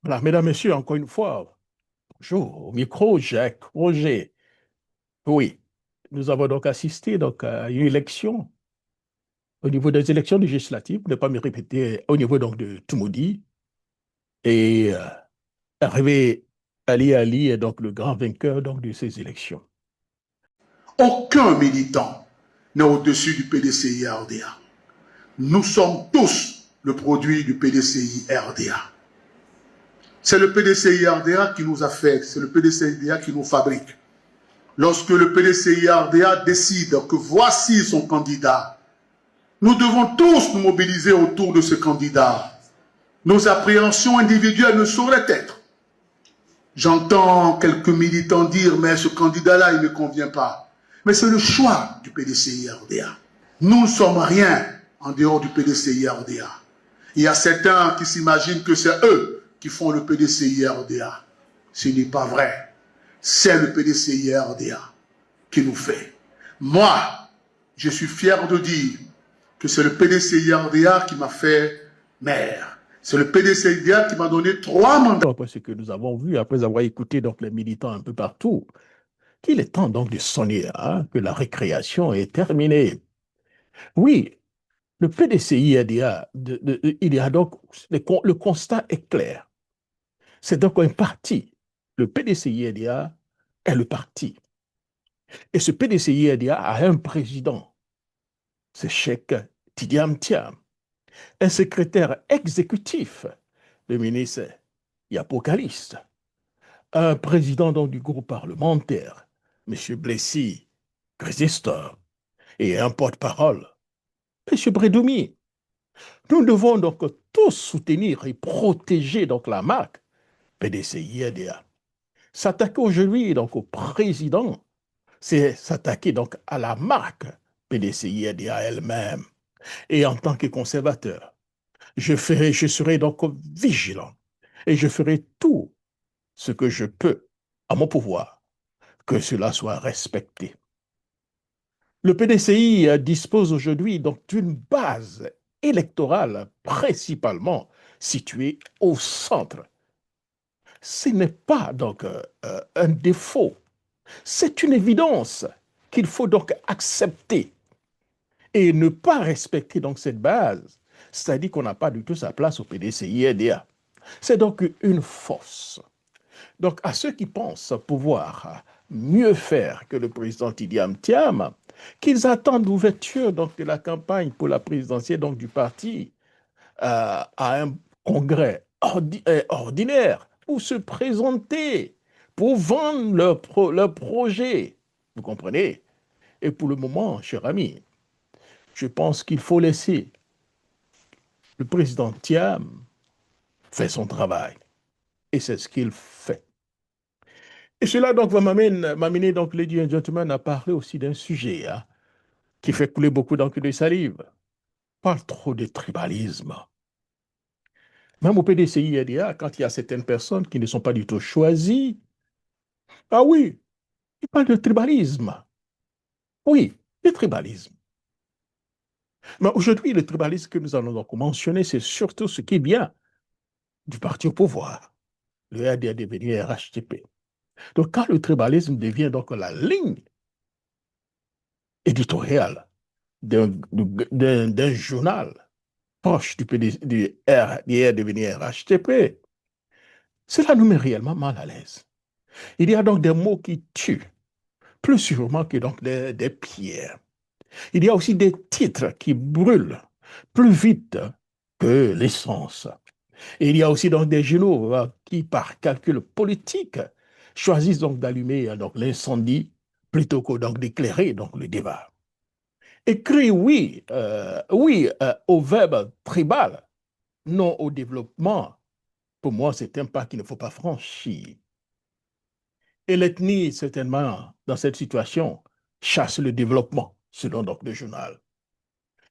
Voilà, mesdames, messieurs, encore une fois, bonjour, au micro, Jacques Roger. Oui, nous avons donc assisté donc, à une élection au niveau des élections législatives, pour ne pas me répéter, au niveau donc de Toumoudi. Et arrivé Ali Ali est donc le grand vainqueur donc, de ces élections. Aucun militant n'est au-dessus du PDCI-RDA. Nous sommes tous le produit du PDCI-RDA. C'est le PDCI-RDA qui nous affecte, c'est le PDCI-RDA qui nous fabrique. Lorsque le PDCI-RDA décide que voici son candidat, nous devons tous nous mobiliser autour de ce candidat. Nos appréhensions individuelles ne sauraient être. J'entends quelques militants dire, mais ce candidat-là, il ne convient pas. Mais c'est le choix du PDCI-RDA. Nous ne sommes rien en dehors du PDCI-RDA. Il y a certains qui s'imaginent que c'est eux qui font le PDCI-RDA. Ce n'est pas vrai. C'est le PDCI-RDA qui nous fait. Moi, je suis fier de dire que c'est le PDCI-RDA qui m'a fait maire. C'est le PDCI-RDA qui m'a donné 3 mandats. Après ce que nous avons vu, après avoir écouté donc, les militants un peu partout, qu'il est temps donc de sonner hein, que la récréation est terminée. Oui, le PDCI-RDA, il y a donc, le constat est clair. C'est donc un parti. Le PDCI-RDA est le parti. Et ce PDCI-RDA a un président, c'est Cheikh Tidiane Thiam, un secrétaire exécutif, le ministre Yapokaliste, un président donc, du groupe parlementaire, M. Blessy Grésistor, et un porte-parole, M. Bredoumi. Nous devons donc tous soutenir et protéger donc la marque PDCI-RDA. S'attaquer aujourd'hui donc au président, c'est s'attaquer donc à la marque PDCI-RDA elle-même. Et en tant que conservateur, je serai donc vigilant et je ferai tout ce que je peux à mon pouvoir que cela soit respecté. Le PDCI dispose aujourd'hui donc d'une base électorale principalement située au centre. Ce n'est pas donc un défaut, c'est une évidence qu'il faut donc accepter et ne pas respecter donc cette base. C'est-à-dire qu'on n'a pas du tout sa place au PDCI-RDA. C'est donc une force. Donc, à ceux qui pensent pouvoir mieux faire que le président Tidiane Thiam, qu'ils attendent l'ouverture donc, de la campagne pour la présidentielle donc, du parti à un congrès ordinaire pour se présenter, pour vendre leur projet. Vous comprenez? Et pour le moment, cher ami, je pense qu'il faut laisser le président Thiam faire son travail. Et c'est ce qu'il fait. Et cela donc va m'amener donc, ladies and gentlemen, à parler aussi d'un sujet hein, qui fait couler beaucoup d'encre de salive. Parle trop de tribalisme. Même au PDCI-RDA, quand il y a certaines personnes qui ne sont pas du tout choisies, ah oui, il parle de tribalisme. Oui, de tribalisme. Mais aujourd'hui, le tribalisme que nous allons donc mentionner, c'est surtout ce qui vient du parti au pouvoir. Le RDA devenu RHTP. Donc, quand le tribalisme devient donc la ligne éditoriale d'un journal proche du R devenu RHTP, cela nous met réellement mal à l'aise. Il y a donc des mots qui tuent, plus sûrement que donc des pierres. Il y a aussi des titres qui brûlent plus vite que l'essence. Et il y a aussi donc des journaux qui, par calcul politique, choisissent donc d'allumer donc l'incendie plutôt que donc d'éclairer donc le débat. Écrit au verbe tribal, non au développement. Pour moi, c'est un pas qu'il ne faut pas franchir. Et l'ethnie, certainement, dans cette situation, chasse le développement, selon donc le journal.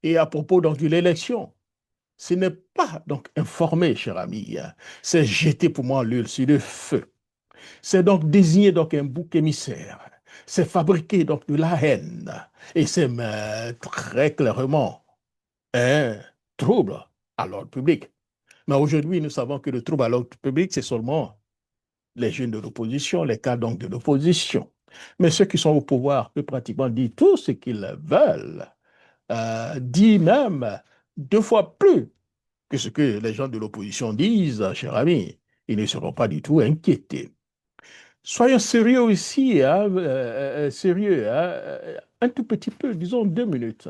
Et à propos donc de l'élection, ce n'est pas donc informer, cher ami, hein, c'est jeter pour moi l'huile sur le feu. C'est donc désigner donc un bouc émissaire. C'est fabriquer donc de la haine. Et c'est très clairement un trouble à l'ordre public. Mais aujourd'hui, nous savons que le trouble à l'ordre public, c'est seulement les jeunes de l'opposition, les cas donc de l'opposition. Mais ceux qui sont au pouvoir peuvent pratiquement dire tout ce qu'ils veulent, dit même deux fois plus que ce que les gens de l'opposition disent, cher ami. Ils ne seront pas du tout inquiétés. Soyons sérieux aussi, hein, sérieux, hein, un tout petit peu, disons 2 minutes.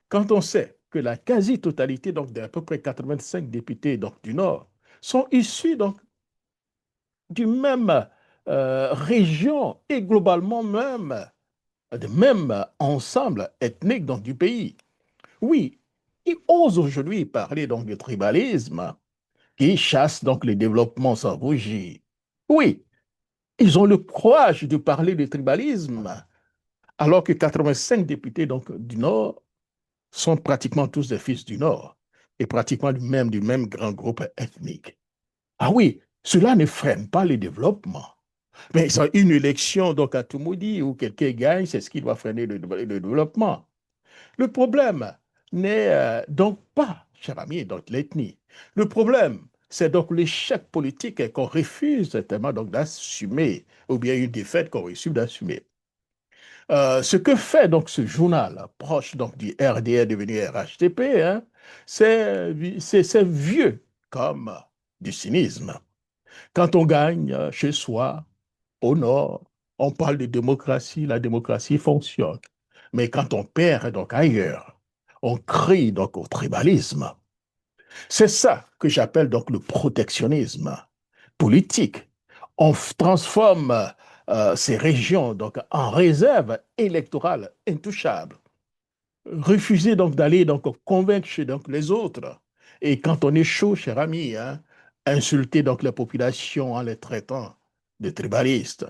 Quand on sait que la quasi-totalité donc d'à peu près 85 députés donc du Nord sont issus donc du même région et globalement même de même ensemble ethnique donc du pays. Oui, ils osent aujourd'hui parler donc de tribalisme qui chasse donc le développement sans rougir. Oui, ils ont le courage de parler de tribalisme alors que 85 députés donc du Nord sont pratiquement tous des fils du Nord et pratiquement du même grand groupe ethnique. Ah oui, cela ne freine pas le développement. Mais une élection, donc à tout maudit, où quelqu'un gagne, c'est ce qui doit freiner le développement. Le problème n'est donc pas, cher ami, donc l'ethnie. Le problème, c'est donc l'échec politique qu'on refuse tellement donc d'assumer, ou bien une défaite qu'on refuse d'assumer. Ce que fait donc ce journal, proche donc du RDR devenu RHTP, hein, c'est vieux comme du cynisme. Quand on gagne chez soi, au nord, on parle de démocratie, la démocratie fonctionne. Mais quand on perd donc ailleurs, on crie donc au tribalisme. C'est ça que j'appelle donc le protectionnisme politique. On transforme ces régions donc en réserve électorale intouchable. Refuser donc d'aller donc convaincre donc les autres. Et quand on est chaud, cher ami, hein, insulter donc la population en les traitant de tribalistes.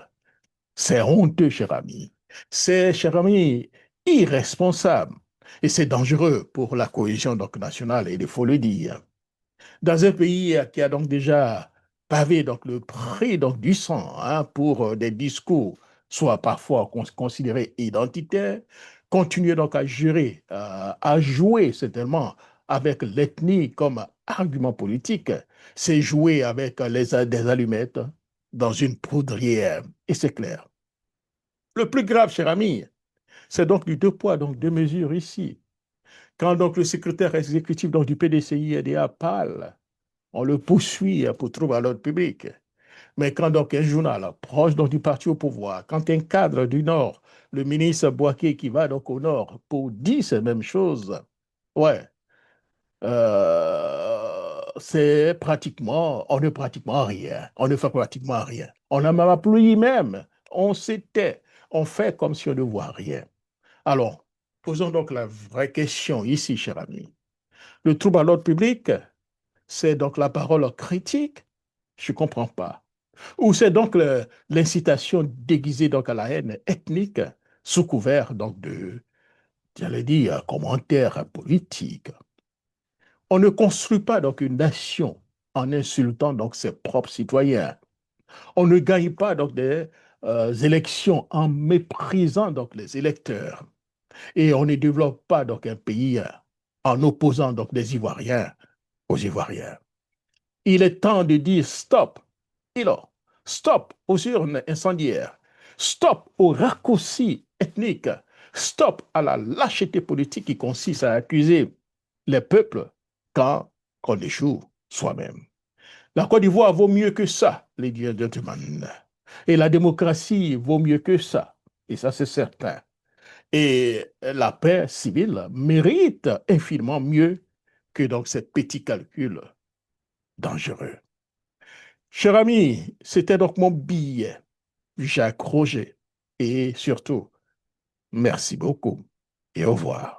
C'est honteux, cher ami. C'est, cher ami, irresponsable. Et c'est dangereux pour la cohésion donc, nationale, et il faut le dire. Dans un pays qui a donc déjà pavé donc, le prix donc, du sang hein, pour des discours, soit parfois considérés identitaires, continuer donc à jurer, à jouer certainement avec l'ethnie comme argument politique, c'est jouer avec des allumettes dans une poudrière. Et c'est clair. Le plus grave, cher ami, c'est donc du deux poids, donc deux mesures ici. Quand donc le secrétaire exécutif donc, du PDCI-EDA parle, on le poursuit pour trouble à l'ordre public. Mais quand donc un journal proche donc, du parti au pouvoir, quand un cadre du Nord, le ministre Boaké qui va donc au Nord pour dire ces mêmes choses, ouais, c'est pratiquement, on ne pratiquement rien. On ne fait pratiquement rien. On n'a même applaudi même. On s'était, on fait comme si on ne voit rien. Alors, posons donc la vraie question ici, cher ami. Le trouble à l'ordre public, c'est donc la parole critique? Je ne comprends pas. Ou c'est donc l'incitation déguisée donc à la haine ethnique sous couvert donc de, j'allais dire, commentaires politiques. On ne construit pas donc une nation en insultant donc ses propres citoyens. On ne gagne pas donc des élections en méprisant donc les électeurs. Et on ne développe pas donc un pays en opposant donc des Ivoiriens aux Ivoiriens. Il est temps de dire stop. Stop aux urnes incendiaires. Stop aux raccourcis ethniques. Stop à la lâcheté politique qui consiste à accuser les peuples quand on échoue soi-même. La Côte d'Ivoire vaut mieux que ça, ladies and gentlemen. Et la démocratie vaut mieux que ça. Et ça, c'est certain. Et la paix civile mérite infiniment mieux que donc ces petits calculs dangereux. Cher ami, c'était donc mon billet, Jacques Roger. Et surtout, merci beaucoup et au revoir.